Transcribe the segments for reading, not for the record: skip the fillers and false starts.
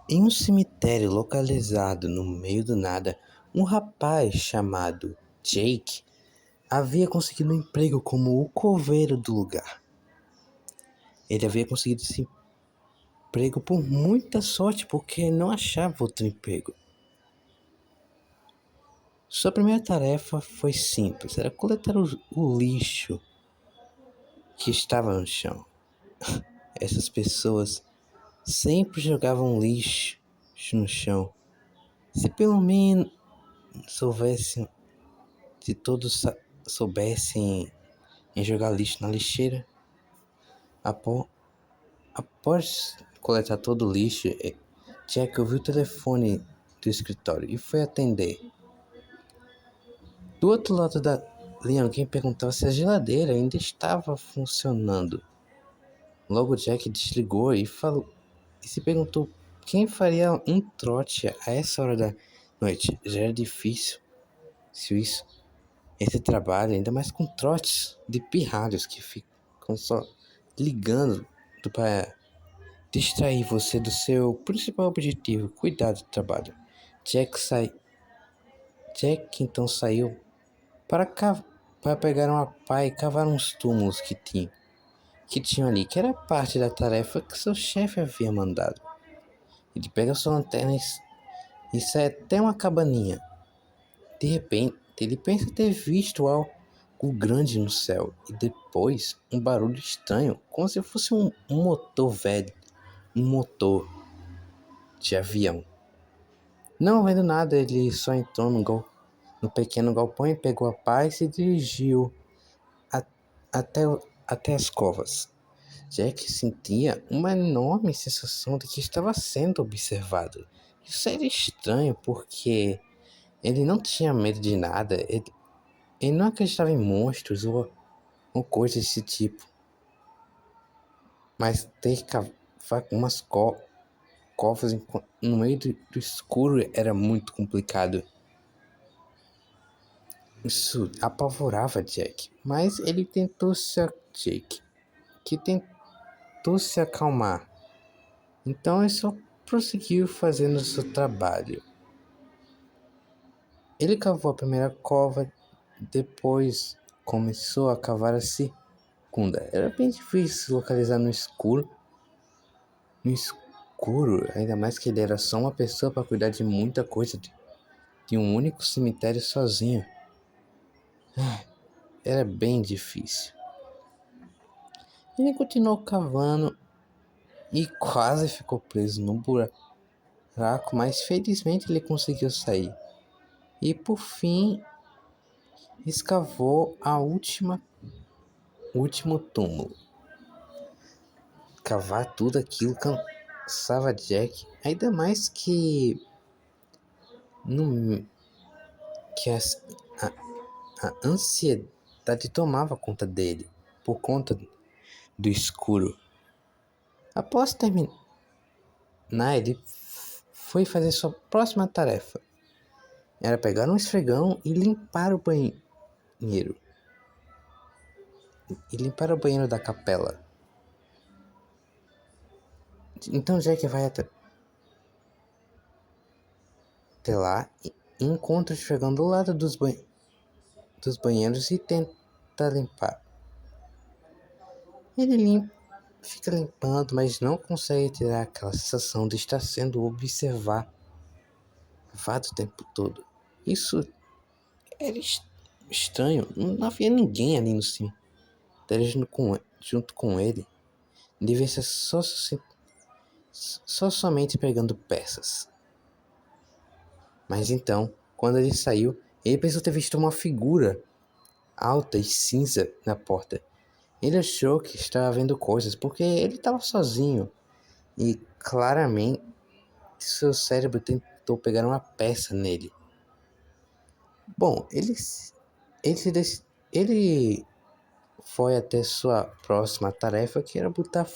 Em um cemitério localizado no meio do nada, um rapaz chamado Jake havia conseguido um emprego como o coveiro do lugar. Ele havia conseguido esse emprego por muita sorte, porque não achava outro emprego. Sua primeira tarefa foi simples, era coletar o lixo que estava no chão. Essas pessoas sempre jogavam lixo no chão. Se pelo menos soubessem, se todos soubessem em jogar lixo na lixeira, após coletar todo o lixo, Jack ouviu o telefone do escritório e foi atender. Do outro lado da linha, alguém perguntava se a geladeira ainda estava funcionando. Logo Jack desligou e se perguntou quem faria um trote a essa hora da noite. Já era difícil esse trabalho, ainda mais com trotes de pirralhos que ficam só ligando para distrair você do seu principal objetivo, cuidar do trabalho. Jack então saiu para pegar uma pá e cavar uns túmulos que tinham ali, que era parte da tarefa que seu chefe havia mandado. Ele pega sua lanterna e sai até uma cabaninha. De repente, ele pensa ter visto algo grande no céu e depois um barulho estranho, como se fosse um motor velho, um motor de avião. Não vendo nada, ele só entrou no pequeno galpão e pegou a pá e se dirigiu a, até, até as covas. Jack sentia uma enorme sensação de que estava sendo observado. Isso era estranho porque ele não tinha medo de nada, ele não acreditava em monstros ou coisas desse tipo. Mas ter que cavar umas covas no meio do escuro era muito complicado. Isso apavorava Jack, mas ele tentou se acalmar. Então ele só prosseguiu fazendo seu trabalho. Ele cavou a primeira cova, depois começou a cavar a segunda. Era bem difícil localizar no escuro. No escuro, ainda mais que ele era só uma pessoa para cuidar de muita coisa de um único cemitério sozinho. Era bem difícil. Ele continuou cavando e quase ficou preso no buraco, mas felizmente ele conseguiu sair. E por fim, escavou último túmulo. Cavar tudo aquilo cansava Jack, ainda mais que no, que a ansiedade tomava conta dele, por conta do escuro. Após terminar, ele foi fazer sua próxima tarefa. Era pegar um esfregão e limpar o banheiro. E limpar o banheiro da capela. Então Jack vai até lá e encontra o esfregão do lado dos banheiros e tenta limpar. Ele fica limpando, mas não consegue tirar aquela sensação de estar sendo observado o tempo todo. Isso era estranho. Não havia ninguém ali no cemitério junto com ele. Devia ser só somente pegando peças. Mas então, quando ele saiu, ele pensou ter visto uma figura alta e cinza na porta. Ele achou que estava vendo coisas porque ele estava sozinho e claramente seu cérebro tentou pegar uma peça nele. Bom, ele foi até sua próxima tarefa, que era botar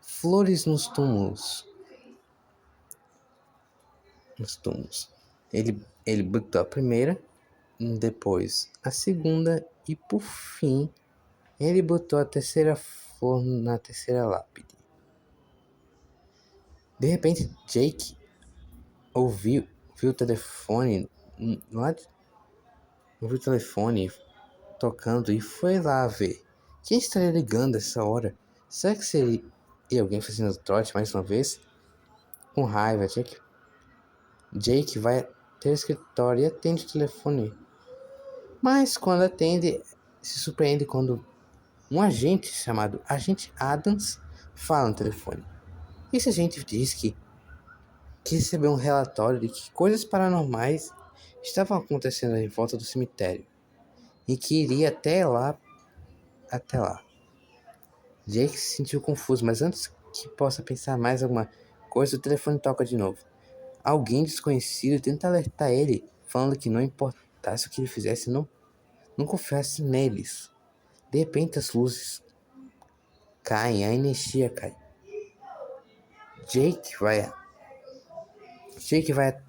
flores nos túmulos. Ele botou a primeira, depois a segunda e por fim ele botou a terceira flor na terceira lápide. De repente, Jake viu o telefone lá, ouviu o telefone tocando e foi lá ver. Quem estaria ligando essa hora? Será que seria alguém fazendo trote mais uma vez? Com raiva, Jake vai até o escritório e atende o telefone. Mas quando atende, se surpreende quando um agente chamado Agente Adams fala no telefone. Esse agente diz que recebeu um relatório de que coisas paranormais estavam acontecendo em volta do cemitério e que iria até lá. Jake se sentiu confuso, mas antes que possa pensar mais alguma coisa, o telefone toca de novo. Alguém desconhecido tenta alertar ele, falando que não importasse o que ele fizesse, não confiasse neles. De repente as luzes caem, a energia cai. Jake vai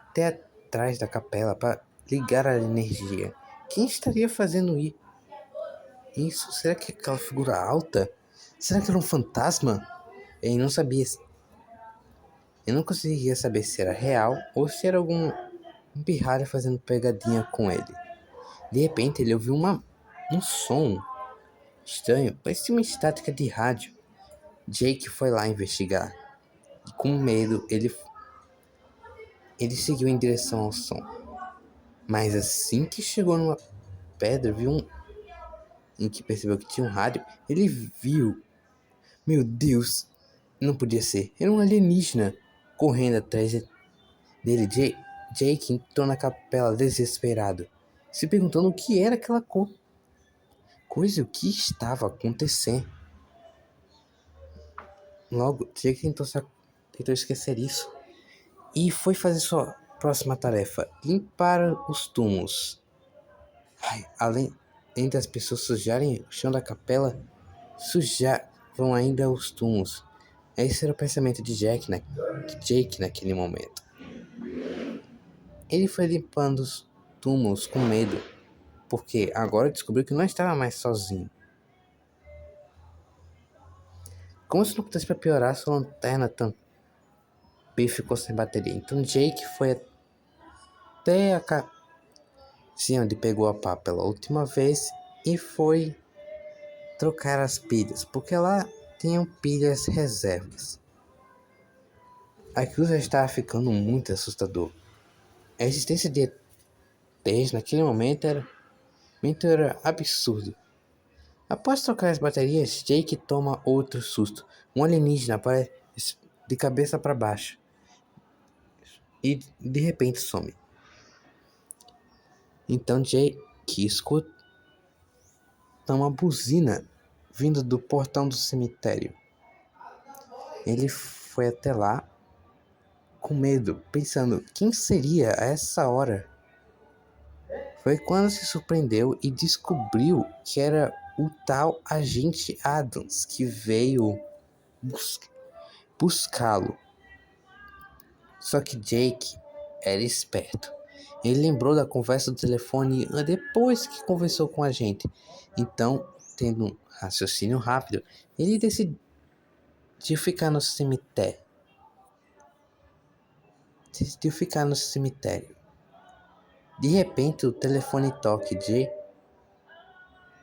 até atrás da capela para ligar a energia. Quem estaria fazendo isso? Será que aquela figura alta? Será que era um fantasma? Ele não sabia. Eu não conseguia saber se era real ou se era algum pirralho fazendo pegadinha com ele. De repente ele ouviu um som estranho, parecia uma estática de rádio. Jake foi lá investigar. E com medo, ele seguiu em direção ao som. Mas assim que chegou numa pedra, em que percebeu que tinha um rádio, ele viu. Meu Deus, não podia ser. Era um alienígena correndo atrás dele. Jake entrou na capela desesperado, se perguntando o que era aquela coisa, o que estava acontecendo. Logo, Jake tentou esquecer isso e foi fazer sua próxima tarefa: limpar os túmulos. Além das pessoas sujarem o chão da capela, sujavam ainda os túmulos. Esse era o pensamento de Jake naquele momento. Ele foi limpando os túmulos com medo, porque agora descobriu que não estava mais sozinho. Como se não pudesse para piorar, sua lanterna também ficou sem bateria. Então Jake foi até a casinha onde pegou a pá pela última vez e foi trocar as pilhas, porque lá tinham pilhas reservas. Aquilo já estava ficando muito assustador. A existência de ETs naquele momento era absurdo. Após trocar as baterias, Jake toma outro susto. Um alienígena aparece de cabeça para baixo e de repente some. Então Jake escuta uma buzina vindo do portão do cemitério. Ele foi até lá com medo, pensando quem seria a essa hora. Foi quando se surpreendeu e descobriu que era o tal agente Adams que veio buscá-lo. Só que Jake era esperto. Ele lembrou da conversa do telefone depois que conversou com a gente. Então, tendo um raciocínio rápido, ele decidiu ficar no cemitério. De repente, o telefone toca.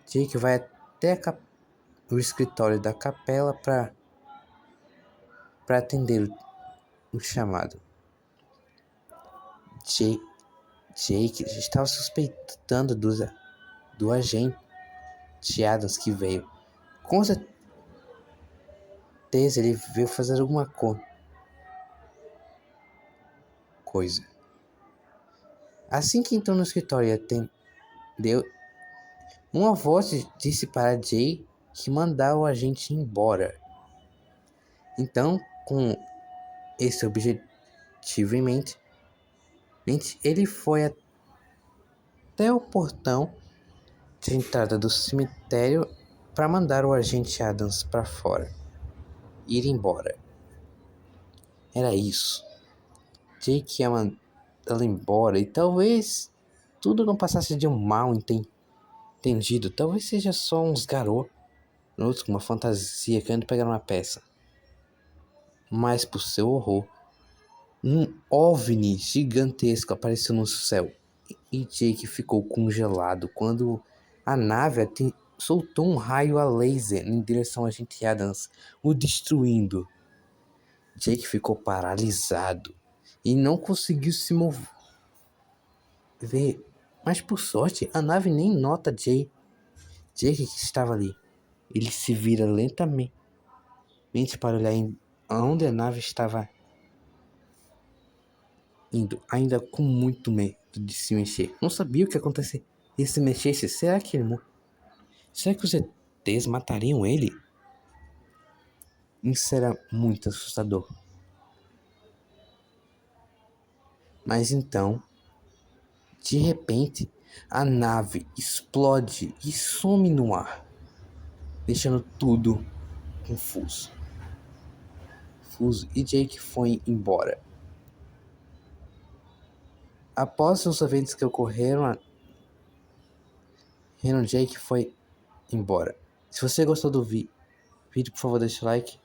Jake vai até o escritório da capela para atender o chamado. Jake estava suspeitando do agente Adams que veio. Com certeza ele veio fazer alguma coisa. Assim que entrou no escritório e atendeu, uma voz disse para Jay que mandar o agente embora. Então, com esse objetivo em mente, ele foi até o portão de entrada do cemitério para mandar o agente Adams para fora, ir embora. Era isso. Jake ia mandá-lo embora e talvez tudo não passasse de um mal entendido. Talvez seja só uns garotos com uma fantasia querendo pegar uma peça. Mas, por seu horror, um OVNI gigantesco apareceu no céu e Jake ficou congelado quando a nave soltou um raio a laser em direção a agente Adams, o destruindo. Jake ficou paralisado e não conseguiu se mover. Mas por sorte, a nave nem nota Jake que estava ali. Ele se vira lentamente para olhar aonde a nave estava indo, ainda com muito medo de se mexer. Não sabia o que ia acontecer. E se mexesse, será que será que os ETs matariam ele? Isso era muito assustador. Mas então, de repente, a nave explode e some no ar, deixando tudo confuso. E Jake foi embora. Após os eventos que ocorreram, Jake foi embora. Se você gostou do vídeo, por favor, deixa o like.